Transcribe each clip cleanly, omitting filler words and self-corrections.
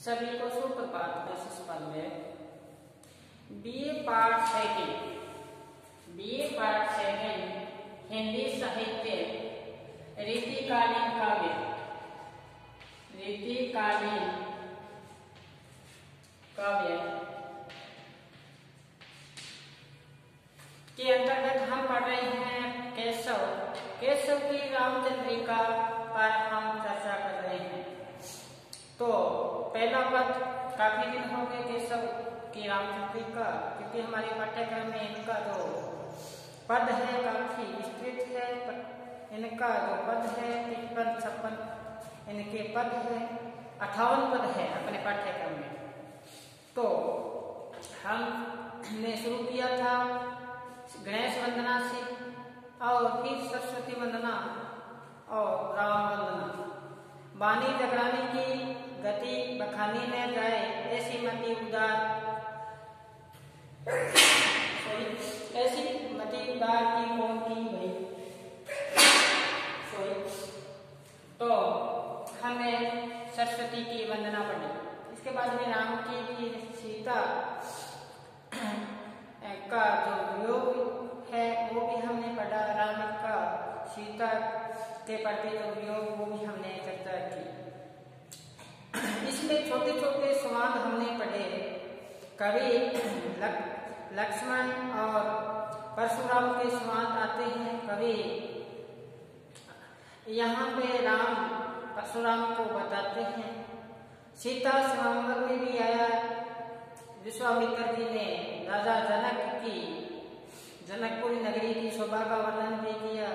सभी को सुप्रभात। मैं शिषपाल में बीए पार्ट सेकंड हिंदी साहित्य रीतिकालीन काव्य के अंतर्गत हम पढ़ रहे हैं केशव की रामचंद्रिका पर हम चर्चा कर रहे हैं। तो पहला पद, काफी दिन हो गए केशव की रामचंद्रिका, क्योंकि हमारे पाठ्यक्रम में इनका जो पद है काफी विस्तृत है। इनका जो पद है 55 इनके पद है, 58 पद है अपने पाठ्यक्रम में। तो हमने शुरू किया था गणेश वंदना से, और फिर सरस्वती वंदना और राम वंदना। वाणी जगरानी की गति बखानी न जाए, ऐसी मति उदार की कौन की भाई। तो हमने सरस्वती की वंदना पढ़ी, इसके बाद में राम की फिर सीता का जो वियोग है वो भी हमने पढ़ा। राम का सीता के प्रति जो वियोग वो भी हमने चर्चा की। इसमें छोटे छोटे संवाद हमने पढ़े। कवि लक्ष्मण और परशुराम के संवाद आते हैं। कवि यहाँ पे राम परशुराम को बताते हैं। सीता स्वयंवर में भी आया। विश्वामित्र जी ने राजा जनक की जनकपुरी नगरी की शोभा का वर्णन भी किया।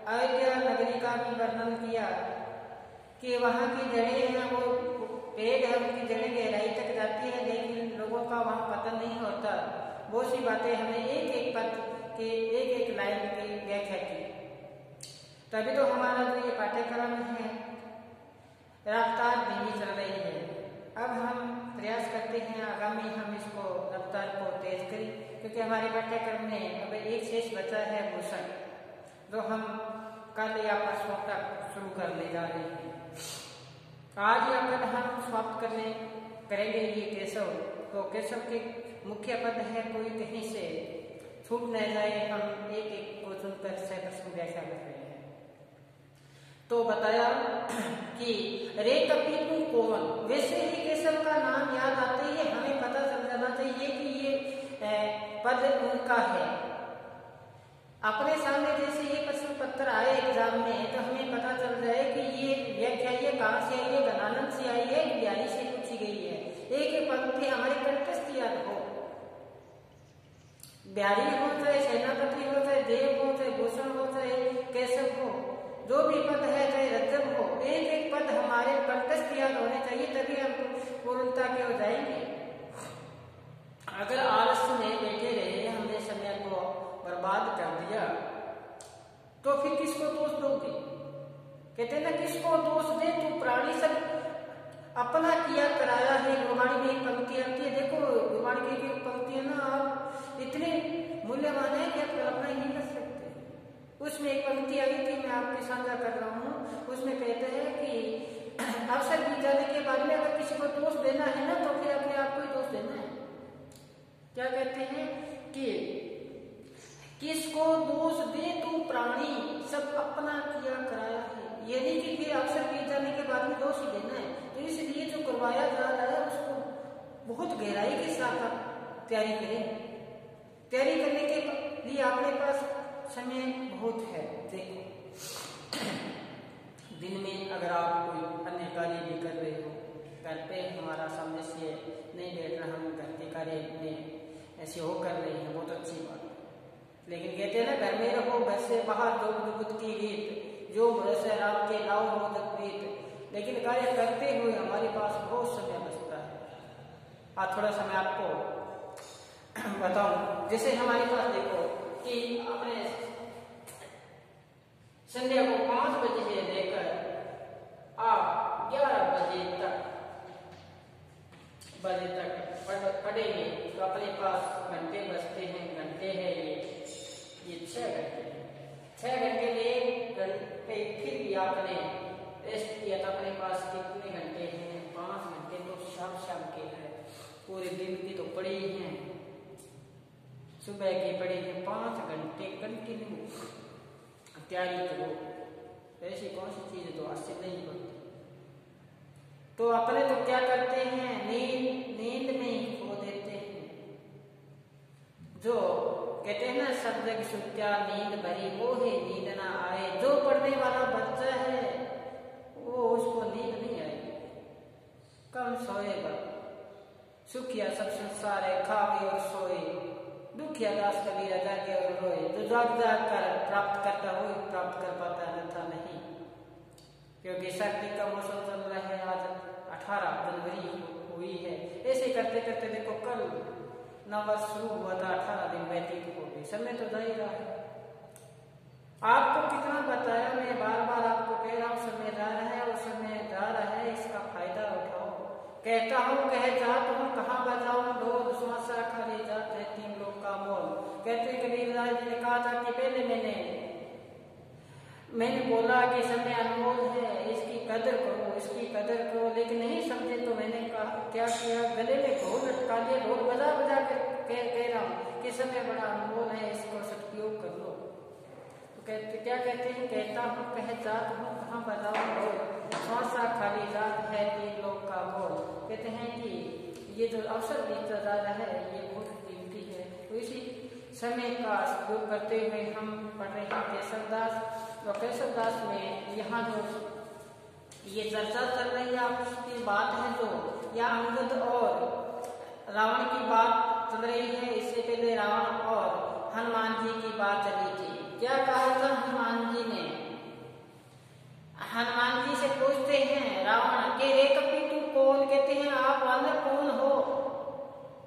अयोध्या नगरी का भी वर्णन किया कि वहाँ की जड़ें हैं, वो पेड़ है, उनकी जड़ें गहराई तक जाती है, लेकिन लोगों का वहाँ पता नहीं होता। बहुत सी बातें हमने एक एक पद के एक लाइन की व्याख्या की। तभी तो हमारा जो ये पाठ्यक्रम है रफ्तार धीमी चल रही है। अब हम प्रयास करते हैं आगामी हम इसको रफ्तार को तेज करें, क्योंकि हमारे पाठ्यक्रम में अब एक शेष बचा है भूषण, जो हम कल या परसों तक शुरू करने जा रहे हैं। आज या कल हम समाप्त करेंगे ये केशव। तो केशव के मुख्य पद है, कोई कहीं से छूट न जाए, हम एक एक को चुनकर प्रश्न व्याख्या कर रहे हैं। तो बताया कि रे कपी तू कौन। वैसे ही केशव का नाम याद आते ही हमें पता चल जाना चाहिए कि ये पद उनका है। अपने सामने जैसे ये प्रश्न पत्र आए एग्जाम में, तो हमें पता चल जाए कि ये व्याख्या ये कहाँ से आई है, गणानंद से आई है, बिहारी से पूछी गई है। एक एक पंक्ति हमारे कंठस्थ याद हो। बिहारी हो, चाहे सेनापति हो, चाहे देव हो, चाहे भूषण हो, चाहे केशव हो, जो भी पद है, चाहे रज्जब हो, एक एक पद हमारे कंठस्थ याद होने चाहिए, तभी हम पूर्णता की हो जाएंगे। अगर आलस्य में बैठे रहे, हमने समय को बर्बाद कर दिया, तो फिर किसको दोष दोगे? कहते हैं ना, किसको दोष दे तू प्राणी, सब अपना किया कराया है। गुरबाणी में एक पंक्ति आती है, देखो गुरबाणी की एक पंक्ति है ना, आप इतने मूल्यवान है कि आप कल्पना ही नहीं कर सकते। उसमें एक पंक्ति आई थी, मैं आपके साझा कर रहा हूँ। उसमें कहते हैं कि अवसर बीत जाने के बाद में अगर किसी को दोष देना है ना, तो फिर अपने आप को ही दोष देना है। क्या कहते हैं कि किसको दोष दे तू प्राणी, सब अपना किया कराया है। ये नहीं कि फिर अवसर बीत जाने के बाद में दोष ही देना है। तो इसलिए जो करवाया जा रहा है उसको बहुत गहराई के साथ आप तैयारी करें। तैयारी करने के लिए आपके पास समय बहुत है। देखो, दिन में अगर आप कोई अन्य कार्य भी कर रहे हो, घर पे हमारा सामने से नहीं बैठ रहा, हम घर के कार्य में ऐसे हो कर रहे हैं, बहुत अच्छी बात है। लेकिन कहते हैं ना, घर में रहो, घर से बाहर जो बुद्ध की रीत, जो से राम के लाओ मोदक प्रीत। लेकिन कार्य करते हुए हमारे पास बहुत समय बचता है। आज थोड़ा समय आपको बताऊं, जैसे हमारे पास देखो कि अपने संध्या को 5 बजे से लेकर आप 11 बजे तक पढ़ेंगे, तो अपने पास घंटे बचते हैं। घंटे है ये 6 घंटे। 6 घंटे में 1 घंटे फिर भी आपने रेस्ट किया, तो अपने पास कितने घंटे हैं? 5 घंटे। तो सब पूरे दिन की तो पड़ी हैं, सुबह की पड़ी हैं 5 घंटे कंटिन्यू तैयारी करो, ऐसी कौन सी चीज जो आज से नहीं बनती। तो अपने तो क्या करते हैं, नींद में ही खो देते हैं। जो कहते हैं ना, सब जग सुत्या नींद भरी वो है नींद ना आए। जो पढ़ने वाला बच्चा है वो उसको नींद नहीं आएगी, कम सोएगा। सुखिया सब संसार है खावे और सोए, दुखिया दास कबीरा जागे और रोए। जो जाग जाग कर प्राप्त करता हो प्राप्त कर पाता है, अन्यथा नहीं। क्योंकि सर्दी का मौसम चल रहा है, आज 18 जनवरी हुई है। ऐसे करते करते देखो कल नववर्ष शुरू हुआ था, 18 दिन व्यतीत हो गए, समय तो जा ही रहा है। आपको कितना बताया, मैं बार बार आपको कह रहा हूँ, समय जा रहा है और समय जा रहा है, इसका फायदा उठाओ। कहता हूँ कह जात हूँ कहाँ बजाऊं, दो दुश्मन सा खाली जात है 3 लोग का मोल। कहते कबीरदास जी ने कहा था कि पहले मैंने बोला कि समय अनमोल है, इसकी कदर करो, इसकी कदर करो। लेकिन नहीं समझे तो मैंने कहा क्या किया, गले में ढोल लटका दिया, ढोल बजा बजा कर कह रहा हूँ कि समय बड़ा अनमोल है, इसको सदुपयोग कर लो। तो क्या कहते हैं, कहता हूँ कह जात हूँ कहाँ बजाऊं ढोल, सा खाली जात है 3 लोग का मोल। कहते हैं कि ये जो अवसर बीतता जा रहा है ये बहुत कीमती है। तो इसी समय का उपयोग करते हुए हम पढ़ रहे हैं केशवदास। तो केशवदास में यहाँ जो ये चर्चा चल रही है आपकी बात है, जो या अंगद और रावण की बात चल रही है। इससे पहले रावण और हनुमान जी की बात चली थी। क्या कहा था हनुमान जी ने, हनुमान जी से पूछते हैं रावण के रे कपी तू कौन, कहते हैं आप वानर कौन हो।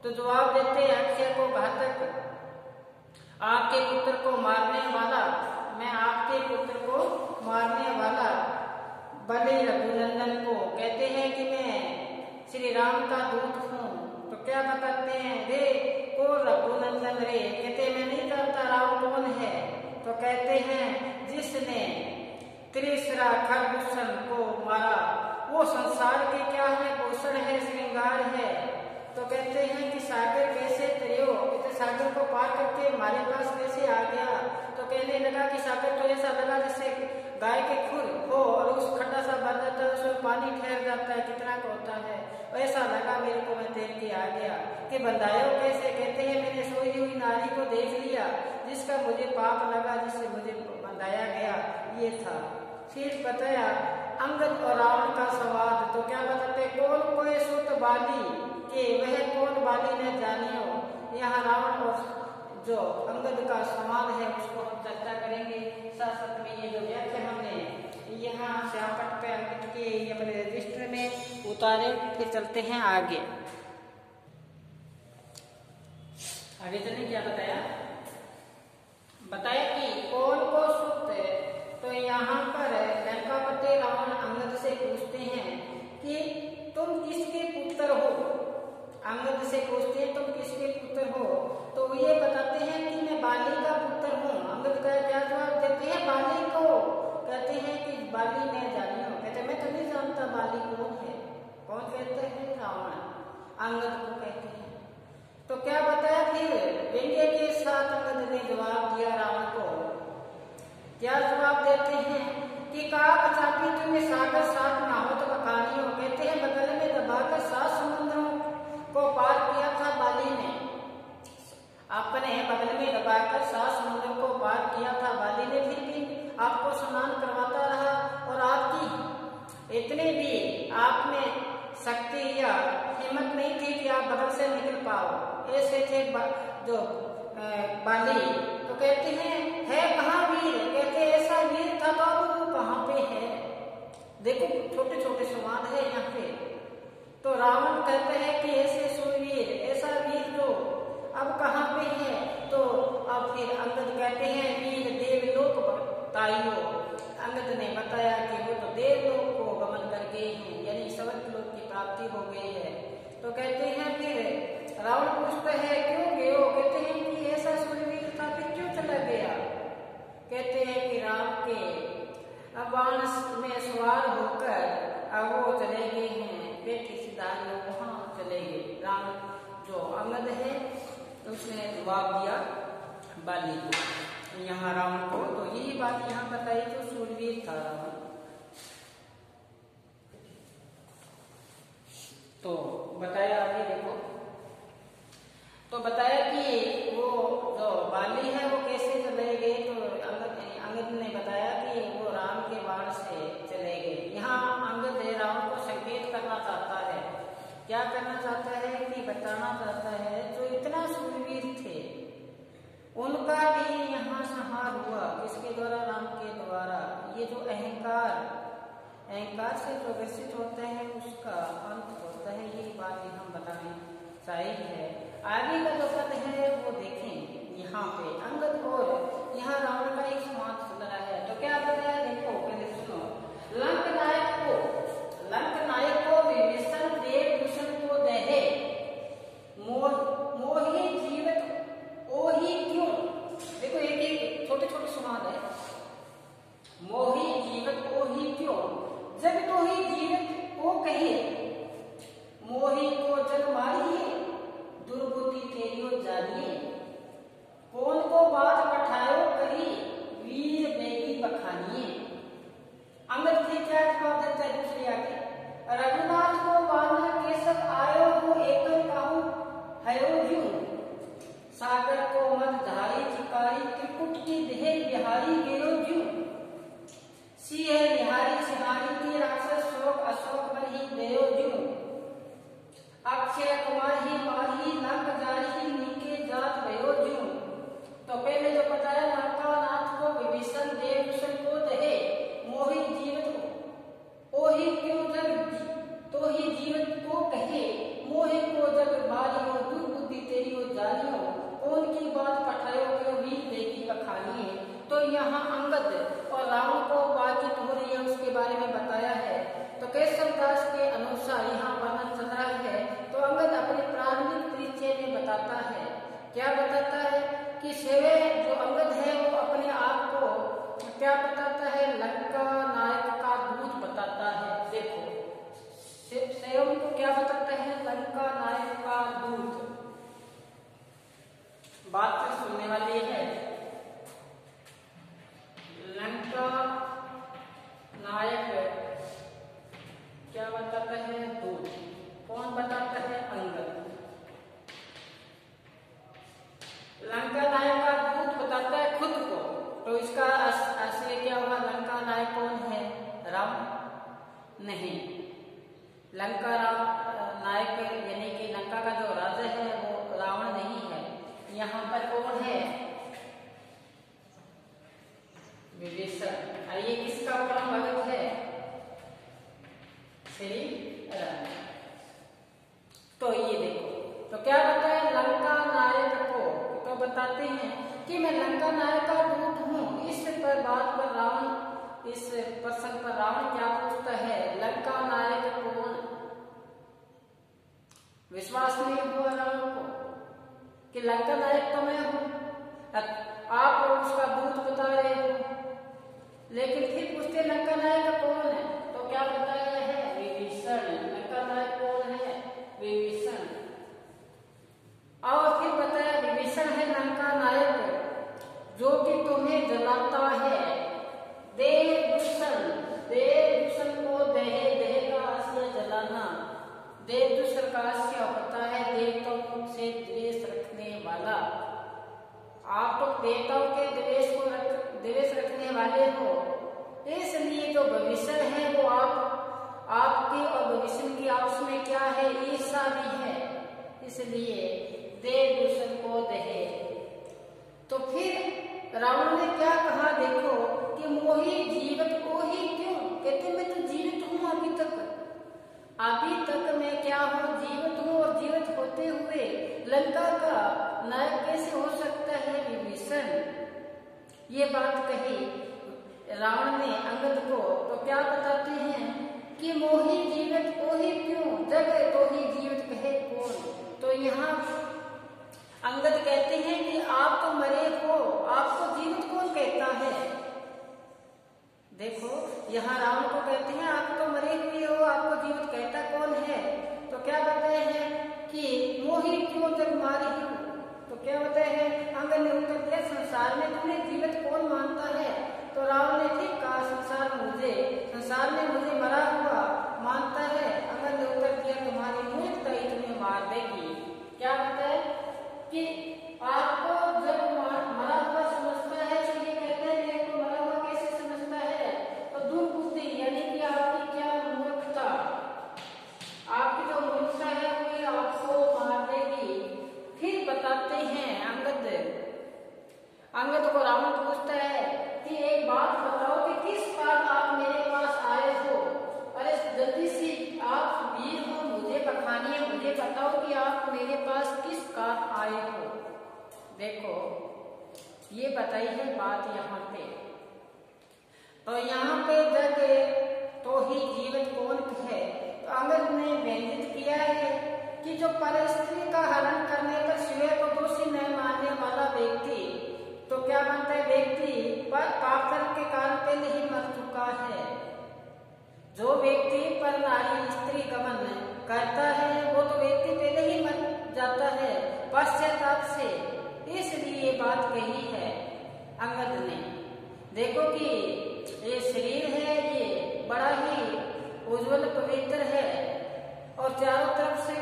तो जवाब देते हैं अक्षय को घातक, आपके पुत्र को मारने वाला, मैं आपके पुत्र को मारने वाला बलि रघुनंदन को। कहते हैं कि मैं श्री राम का दूत हूँ। तो क्या बताते हैं, रे को रघुनंदन रे, कहते मैं नहीं जानता राम कौन है। तो कहते हैं जिसने त्रिशरा खरदूषण को मारा, वो संसार के क्या है, भूषण है, श्रृंगार है। तो कहते हैं कि सागर कैसे तरियो, तो सागर को पार करके हमारे पास कैसे आ गया। तो कहने लगा कि सागर तो ऐसा लगा जैसे गाय के खुर हो और उस खड्डा सा भर जाता है, उसमें पानी ठहर जाता है, कितना का होता है, ऐसा लगा मेरे को, मैं तैर के आ गया। कि बंधाया कैसे, कहते हैं मैंने सोई हुई नारी को देख लिया, जिसका मुझे पाप लगा, जिससे मुझे बंधाया गया, ये था। फिर बताया अंगद और रावण का संवाद। तो क्या बताते, कौन कोई सुत बाली के वह कौन बाली ने जानियो। यहाँ रावण और जो अंगद का संवाद है उसको हम चर्चा करेंगे। साथ साथ में ये जो व्याख्या हमने यहाँ श्यामपट पे अंकित के अपने रजिस्टर में उतारे, फिर चलते हैं आगे। आगे चलने क्या बताया कि कौन को सुत। तो यहाँ पर लंकापति रावण अंगद से पूछते हैं कि तुम किसके पुत्र हो। अंगद से पूछते हैं तुम किसके पुत्र हो। तो ये बताते हैं कि मैं बाली का पुत्र हूँ। अंगद का क्या जवाब देते हैं, बाली को। कहते हैं कि बाली ने जानियो। कहते मैं तो नहीं जानता बाली कौन है। कौन कहते हैं, रावण अंगद को कहते हैं। तो क्या बताया, फिर व्यंग्य के साथ अंगद ने जवाब दिया रावण को। क्या जवाब देते हैं कि काक चापी तुम्हें सागर साथ ना हो तो बकानियों। कहते हैं बगल में दबाकर 7 समुद्रों को पार किया था बाली ने, अपने बगल में दबाकर 7 समुद्रों को पार किया था बाली ने, फिर भी आपको स्नान करवाता रहा और आपकी इतने भी आप में शक्ति या हिम्मत नहीं थी कि आप बगल से निकल पाओ। ऐसे थे जो बाली। तो कहते हैं है कहाँ वीर, कहते ऐसा वीर था तो वो कहाँ पे है। देखो छोटे छोटे सवाल है यहाँ पे। तो रावण कहते हैं कि ऐसे सुरवीर, ऐसा वीर जो अब कहाँ पे है। तो अब फिर अंगद कहते हैं वीर देवलोक ताइयो। अंगद ने बताया कि वो तो देवलोक को गमन कर गए हैं, यानी स्वर्ग लोक की प्राप्ति हो गई है। तो कहते हैं फिर रावण पूछता है क्यों गए हो। कहते हैं कि ऐसा सुरवीर था फिर क्यों चला गया। कहते हैं कि राम के बाण में सवार होकर अब वो चले गए हैं, बेटी सिधारियों वहां चले गए। राम जो अंगद है तो उसने जवाब दिया बाली को, यहाँ रावण को। तो यही बात यहाँ बताई, तो सूरवीर था रावण। तो बताया आगे देखो, तो बताया कि वो जो बाली है वो कैसे चले गए। तो अंगद ने बताया कि वो राम के बाण से चले गए। यहाँ अंगद रावण को संकेत करना चाहता है, क्या करना चाहता है कि बताना चाहता है जो इतना सूरवीर थे उनका भी यहाँ संहार हुआ, किसके द्वारा, राम के द्वारा। ये जो अहंकार से जो ग्रसित होता है उसका अंत होता है, ये बात हम बताने चाहिए है। आगे का जो पद है वो देखें यहाँ पे, अंगद और यहाँ रावण का एक संवाद चल रहा है। तो क्या बताया देखो, पहले सुनो। लंक नायक को विभीषण देव दूषण को दहे, मोहि जीवित ओहि क्यों। देखो एक एक छोटे छोटे संवाद है। मोहि जीवित ओहि क्यों, जब तो ही जीवित को कहे, मोहि को जग मारिए, दुर्बुद्धि तेरियो जानिए, कौन को बात पठायो करी, वीर बेगी बखानिए। अंगद से क्या जवाब देता है दूसरे आगे, रघुनाथ को बांधा केसव आयो हो, एकल कहूं हयो ज्यों, सागर को मत धारी चिकारी, त्रिकुट की देह बिहारी गिरो ज्यों, सिंह निहारी सिहारी की राक्षस शोक अशोक बन ही देयो ज्यों, अक्षय कुमार ही माही लंक जारी नीके जात भयो ज्यों। तो पहले जो बताया, लंकानाथ को विभीषण देव दूषण को दहे, मोहि जीवित ओहि क्यों जग, तो ही जीवित को कहे, मोहि को जग मारियो, दुर्बुद्धि तेरियो जानियो, कौन की बात पठायो क्यों वीर बेगी बखानिए। तो यहाँ अंगद और रावण को बातचीत हो रही है, उसके बारे में बताया है। तो केशवदास के अनुसार यहाँ वर्णन चल रहा है। तो अंगद अपने प्रारंभिक परिचय में बताता है, क्या बताता है कि सेवे जो अंगद है वो अपने आप को क्या बताता है, लंका नायक का दूत बताता है। देखो सेवम को क्या बताता है, लंका नायक का दूत। बात तो सुनने वाली है। लंका नायक क्या बताता है, दूत। कौन बताता है, अंगद। लंका नायक का दूत बताता है खुद को। तो इसका असली क्या हुआ, लंका नायक कौन है, राम नहीं। लंका नायक यानी कि लंका का जो राजा है वो रावण नहीं है। यहाँ पर कौन है, विभीषण। और ये किसका परम भक्त है, श्री राम। तो ये देखो, तो क्या बताया, लंका नायक को तो बताते हैं कि मैं लंका नायक का दूत हूँ। इस पर बात पर रावण, इस प्रसंग पर रावण क्या पूछता है, लंका नायक कौन। विश्वास नहीं हुआ रावण को कि लंका नायक तो मैं हूँ, आप उसका दूत बता रहे हो। लेकिन फिर पूछते लंका नायक कौन है, तो क्या बताया है, विभीषण। लंका नायक कौन है, विभीषण। और फिर बताया विभीषण है लंका नायक जो कि तुम्हें जलाता है, देव दूषण को दहे, देह का आश्रय जलाना। देव दूषण का आश्रय होता है देवताओं से द्वेष रखने वाला। आप तो देवताओं के द्वेष रखने वाले हो, इसलिए जो भविष्य है वो आपकी और भविष्य की आपस में क्या है, ईर्षा भी है, इसलिए देव दूषण को दहे। तो फिर रावण ने क्या कहा देखो कि मोहि जीवित ओहि क्यों, कहते मैं तो जीवित हूँ अभी तक मैं क्या हूँ, जीवित हूँ। और जीवित होते हुए लंका का नायक कैसे हो सकता है, विभीषण। ये बात कही रावण ने अंगद को। तो क्या बताते हैं कि मोहि जीवित ओहि क्यों, जग तो ही जीवित कहे कौन। तो यहाँ अंगद कहते हैं कि आप तो मरे हो, आपको जीवित कौन कहता है। देखो यहाँ रावण को कहते हैं आप तो मरे हुए हो, आपको जीवित कहता कौन है। तो क्या बताए हैं क्या होता है, अंगद ने उत्तर दिया, संसार में तुम्हें जीवित कौन मानता है? तो रावण ने ठीक कहा, संसार में मुझे मरा हुआ मानता है। अंगद ने उत्तर दिया, तुम्हारी मूर्खता ही तुम्हें मार देगी। क्या होता है कि आपको जब मरा हुआ समझता है तो ये कहते हैं मेरे को मरा हुआ कैसे समझता है? तो दुर्बुद्धि यानी कि आपकी क्या मूर्खता, आपकी जो मूर्खता है वो आपको मार देगी। फिर बताते हैं अंगद को रावण पूछता है कि एक बात बताओ कि किस बात आप मेरे पास आए हो? अरे जल्दी से आप वीर हो, मुझे बखानिए, मुझे बताओ कि आप मेरे पास किस काम आए हो। देखो ये बताई है बात यहाँ पे। तो यहाँ पे जग तो ही जीवित कौन है? तो अंगद ने व्यंजित किया है कि जो पर स्त्री का हरण करने पर स्वयं को दोषी न मानने वाला व्यक्ति, तो क्या बनता है, व्यक्ति पर पाप कर्म के कारण पहले ही मर चुका है। जो व्यक्ति पर नारी स्त्री गमन करता है वो तो व्यक्ति पहले ही मर जाता है पश्चाताप से। इसलिए ये बात कही है अंगद ने। देखो कि ये शरीर है, ये बड़ा ही उज्जवल पवित्र है और चारों तरफ से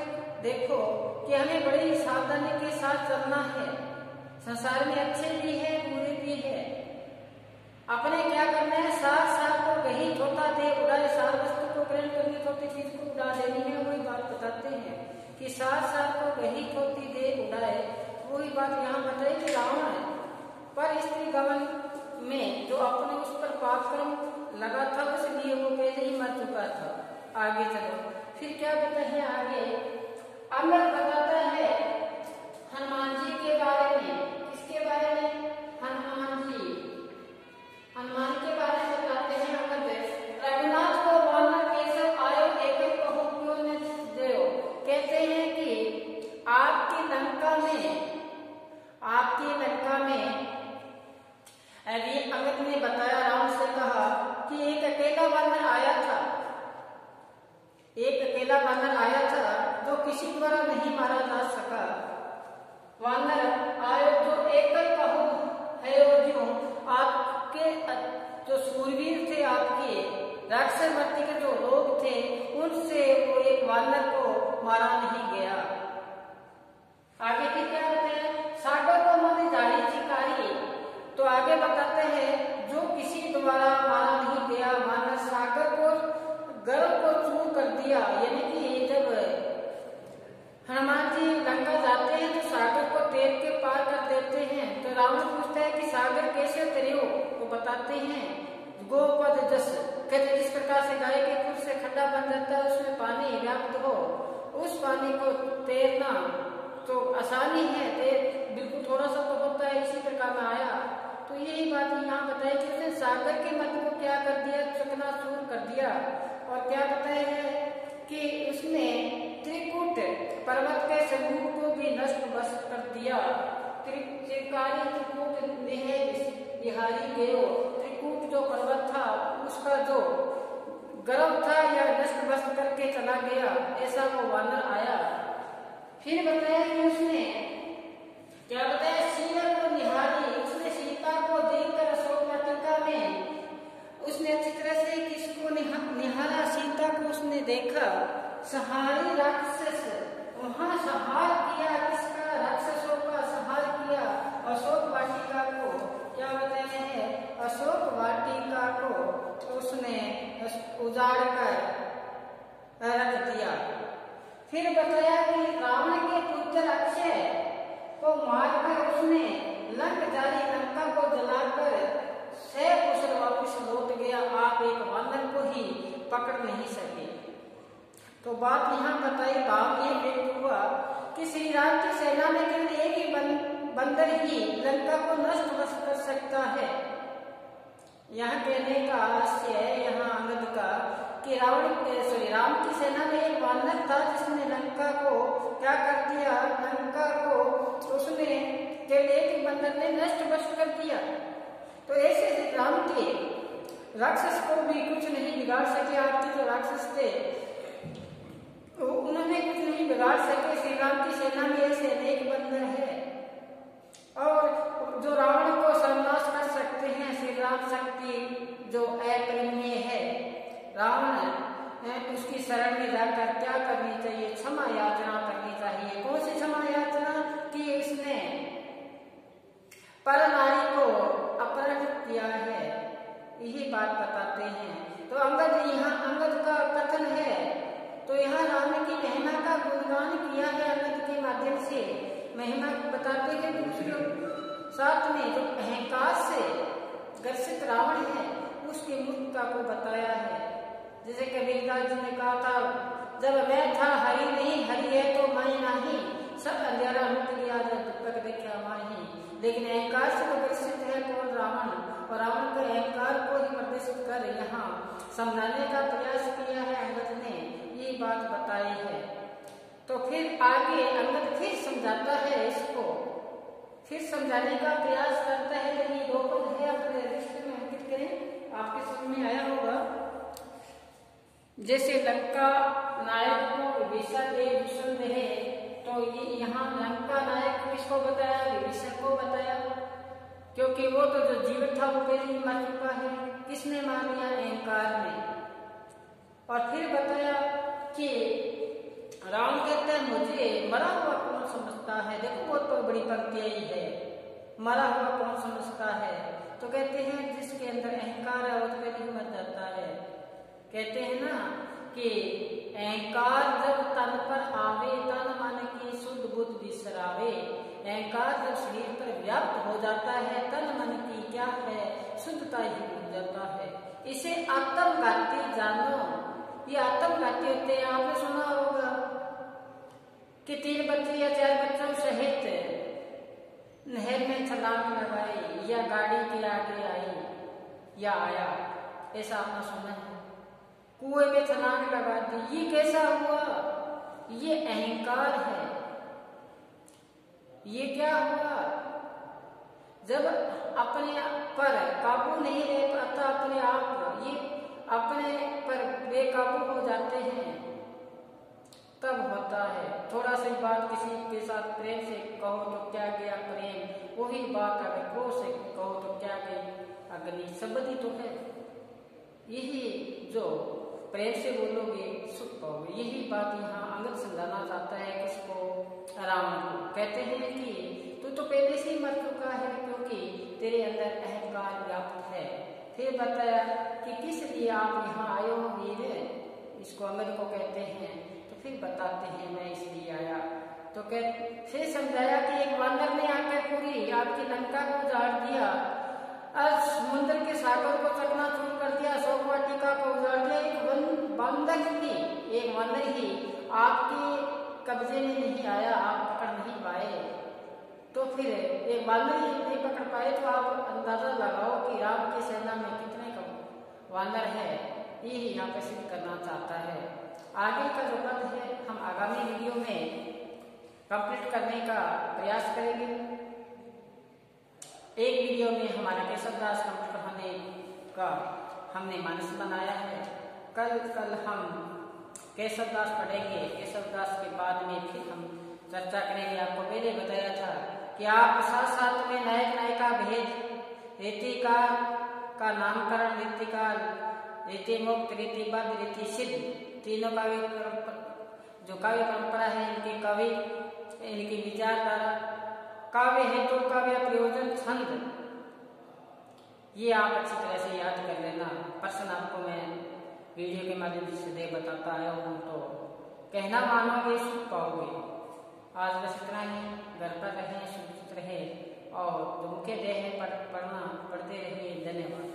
देखो कि हमें बड़ी सावधानी के साथ चलना है। संसार में अच्छे भी है, बुरे भी है। अपने क्या करना है, सार को कहीं छोटा दे उड़ाए, सार वस्तु को ग्रहण करनी, छोटी चीज को उड़ा देनी है। वही बात बताते हैं कि सार को कहीं छोटी दे उड़ाए। वही बात यहाँ बताई कि रावण पर स्त्री गमन में जो अपने उस पर पाप कर्म लगा था, इसलिए वो पहले ही मर चुका था। आगे चलो फिर क्या बताते हैं आगे। अंगद बताता है हनुमान जी के बारे में। किसके बारे में? हनुमान जी। हनुमान के बारे में बताते हैं अंगद। रघुनाथ को वानर केशव आयो एक कहो क्यों न देओ। कहते हैं कि आपकी लंका में अभी अंगद ने बताया, राम से कहा कि एक अकेला वानर आया था जो किसी द्वारा नहीं मारा जा सका। वानर आयो जो एकल कहो है, आपके जो सूरवीर थे, आपके राक्षस मर्ती के जो लोग थे, उनसे वो एक वानर को मारा नहीं गया। आगे की क्या होते हैं, सागर को मन जारी चिकारी। तो आगे बताते हैं जो किसी द्वारा मारा नहीं गया वानर सागर को गर्भ को चूर कर दिया। यानी कि जब हनुमान जी लंका जाते हैं तो सागर को तैर के पार कर देते हैं। तो रावण पूछता है कि सागर कैसे तैरे हो? तो बताते हैं गोपद जस, कहते जिस प्रकार से गाय के खुद से खड्डा बन जाता है, उसमें पानी व्याप्त हो, उस पानी को तैरना तो आसानी है, बिल्कुल थोड़ा सा तो होता है, इसी प्रकार में आया। तो यही बात यहाँ बताई कि उसने सागर के मत को क्या कर दिया, चकनाचूर कर दिया। और क्या बताया है कि उसने त्रिकूट पर्वत के स्वरूप को भी नष्ट भस्म कर दिया। त्रिकूट बिहारी गयो, त्रिकूट जो पर्वत था उसका जो गर्भ था या नष्ट भस्म करके चला गया, ऐसा वो वानर आया। फिर बताया कि उसने क्या बताया, सीता को निहारी, उसने सीता को देखकर अशोक वाटिका में उसने अच्छी तरह से किसको निहारा, सीता को उसने देखा। सहारी राक्षस, वहां संहार किया, किसका? राक्षसों का संहार किया। अशोक वाटिका को क्या बताते हैं, अशोक वाटिका को उसने उजाड़ कर रख दिया। फिर बताया कि रावण के पुत्र अक्षय को मारकर उसने लंका को जलाकर सकुशल वापस लौट गया। आप एक वानर को ही पकड़ नहीं सके। तो बात यहाँ बताई, भाव ये व्यक्त हुआ कि श्री राम की सेना में केवल एक ही बंदर ही लंका को नष्ट कर सकता है। यहाँ कहने का आशय है यहाँ अंगद का कि राम की सेना में एक वानर था जिसने लंका को क्या कर दिया, लंका को उसने केवल एक बंदर ने नष्ट भस्म कर दिया। तो ऐसे राम के राक्षस को भी कुछ नहीं बिगाड़ सके। आपके जो राक्षस थे उन्होंने कुछ नहीं बिगाड़ सके। श्री राम की सेना में ऐसे अनेक बंदर है। और जो रावण को सर्वनाश कर सकते हैं, श्री राम शक्ति जो अपरिमेय है, रावण उसकी शरण में जाकर क्या करनी चाहिए? क्षमा याचना करनी चाहिए। कौन सी क्षमा याचना? कि उसने पर नारी को अपहरण किया है, यही बात बताते हैं। तो अंगद का कथन है, तो यहाँ राम की महिमा का गुणगान किया है अंगद के माध्यम से, महिमा बताते हैं। दूसरे साथ में जो अहंकार से ग्रसित रावण है उसकी मूर्खता को बताया है। जैसे कबीरदास जी ने कहा था, जब मैं था हरि नहीं, हरि है तो मैं नहीं, सब अंधेरा मिट गया जब दीपक देखा माही। लेकिन अहंकार से ग्रसित है कौन? रावण। और रावण के अहंकार को ही प्रदर्शित कर यहाँ समझाने का प्रयास किया है अंगद ने, ये बात बताई है। तो फिर आगे अंगद फिर समझाता है इसको, फिर समझाने का प्रयास करता है। जब ये दो पद है अपने रिश्ते में अंकित करें, आपके समझ में आया होगा। जैसे लंका नायक को विभीषण है, तो ये यहाँ लंका नायक को इसको बताया, विभीषण को बताया, क्योंकि वो तो जो जीवित था वो पहले ही मर चुका है। किसने मार दिया? अहंकार ने। और फिर बताया कि रावण कहते हैं मुझे मरा हुआ कौन समझता है। देखो बहुत बड़ी पंक्ति आई है, मरा हुआ कौन समझता है। तो कहते हैं जिसके अंदर अहंकार है वो तो पहले ही मर जाता है। कहते हैं ना कि अहंकार जब तन पर आवे, तन मन की शुद्ध बुद्ध बिसरावे। अहंकार जब शरीर पर व्याप्त हो जाता है, तन मन की क्या है शुद्धता ही भूल जाता है। इसे आत्मघाती जानो। ये आत्मघाती होते हैं। आपने सुना होगा कि 3 बच्चे या 4 बच्चों सहित नहर में छलांग लगाई, या गाड़ी के आगे आई या आया, ऐसा आपने सुना है। कुएं में छलांग लगा दी, ये कैसा हुआ? ये अहंकार है। ये क्या हुआ? जब अपने पर काबू नहीं रह पाता, अपने आप ये अपने पर बेकाबू हो जाते हैं, तब होता है। थोड़ा सी बात किसी के साथ प्रेम से कहो तो क्या गया प्रेम, वही बात अगर क्रोध से कहो तो क्या गई अग्नि। शब्द ही तो है। यही जो प्रेम से बोलोगे सुख पाओगे। यही बात यहाँ अंगद समझाना चाहता है किसको? रावण को। कहते हैं कि तू तो पहले से ही मर चुका है, क्योंकि तेरे अंदर अहंकार व्याप्त है। फिर बताया कि किस लिए आप यहाँ आए हो वीर, इसको अंगद को कहते हैं। तो फिर बताते हैं मैं इसलिए आया। तो फिर समझाया कि एक वानर ने आकर पूरी आपकी लंका को उजाड़ दिया, आज समुद्र के सागर को चकनाचूर कर दिया, शोक वाटिका को उजाड़ दिया। एक वानर ही आपके कब्जे में नहीं आया, आप पकड़ नहीं पाए। तो फिर एक वानर ही नहीं पकड़ पाए, तो आप अंदाजा लगाओ कि राम की सेना में कितने वानर है। ये यहाँ पे सिद्ध करना चाहता है। आगे का जो पद है हम आगामी वीडियो में कंप्लीट करने का प्रयास करेंगे। एक वीडियो में हमारा केशवदास कंप्लीट होने का हमने मानस बनाया है। कल हम केशवदास पढ़ेंगे। केशवदास के बाद में फिर हम चर्चा करेंगे। आपको पहले बताया था कि आप साथ साथ में नायक नायिका भेद, रीतिकार का नामकरण, रीतिकार, रीति मुक्त, रीतिबद्ध, रीति सिद्ध, तीनों जो काव्य परंपरा है, इनके कवि, इनकी विचारधारा, काव्य हेतु, काव्य प्रयोजन, छंद, ये आप अच्छी तरह से याद कर लेना। प्रश्न आपको मैं वीडियो के माध्यम से दे बताता आया हूँ, तो कहना मानोगे सुख पाओगे। आज बस इतना ही। घर पर रहें, सुरक्षित रहे और जो मुख्य देह है पढ़ते रहिए। धन्यवाद।